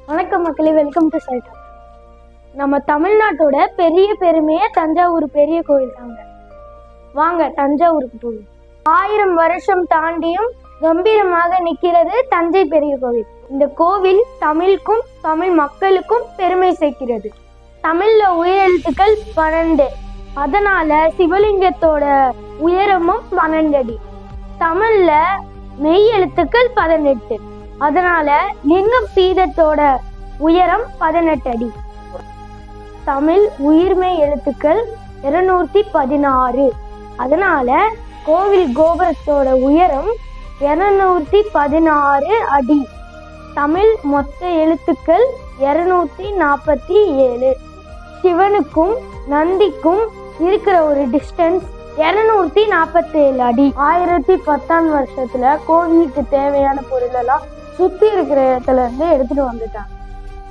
வணக்கம் மக்களே, welcome to சைட்டா. நம்ம தமிழ்நாட்டோட பெரிய பெருமையே தஞ்சாவூர் பெரிய கோயில் தாங்க. வாங்க தஞ்சாவூருக்கு போகும். 1000 வருஷம் தாண்டியும் கம்பீரமாக நிற்கிறது தஞ்சை பெரிய கோவில். இந்த கோவில் தமிழுக்கும் தமிழ் மக்களுக்கும் பெருமை சேர்க்கிறது. தமிழ்ல உயிரெழுத்துக்கள் 12, அதனால சிவலிங்கத்தோட உயரமும் 12 அடி. தமிழ்ல மெய் எழுத்துக்கள் 18, அதனால லிங்கம் பீடத்தோட உயரம் 18 அடி. தமிழ் உயிர்மெய் எழுத்துக்கள் 216, அதனால கோவில் கோபுரத்தோட உயரம் 216 அடி. தமிழ் மொத்த எழுத்துக்கள் 247. சிவனுக்கும் நந்திக்கும் இருக்கிற ஒரு டிஸ்டன்ஸ் 247 அடி. 1010ஆம் வருஷத்துல கோவிலுக்கு தேவையான பொருள் எல்லாம் சுத்தி இருக்கிற இடத்துல இருந்து எடுத்துட்டு வந்துட்டாங்க.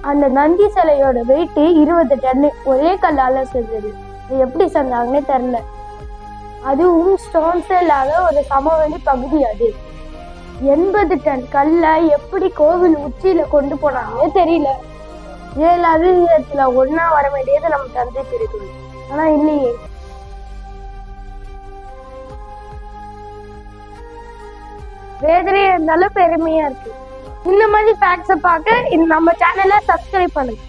அந்த நந்தி சிலையோட வெயிட் 20 டன், ஒரே கல்லால செஞ்சது. எப்படி செஞ்சாங்கன்னே தெரியல. அதுவும் ஸ்டோன்ஸ் இல்லாத ஒரு சமவெளி பகுதி. அது 80 டன் கல்ல எப்படி கோவில் உச்சியில கொண்டு போனாங்கன்னே தெரியல. 7 அதிசயத்துல ஒன்னா வர வேண்டியது நம்ம தந்தை பெரிய கோவில், ஆனா இல்லையே. வேதனையா இருந்தாலும் பெருமையா இருக்கு. இந்த மாதிரி ஃபேக்ட்ஸை பார்க்க நம்ம சேனலை சப்ஸ்கிரைப் பண்ணுங்க.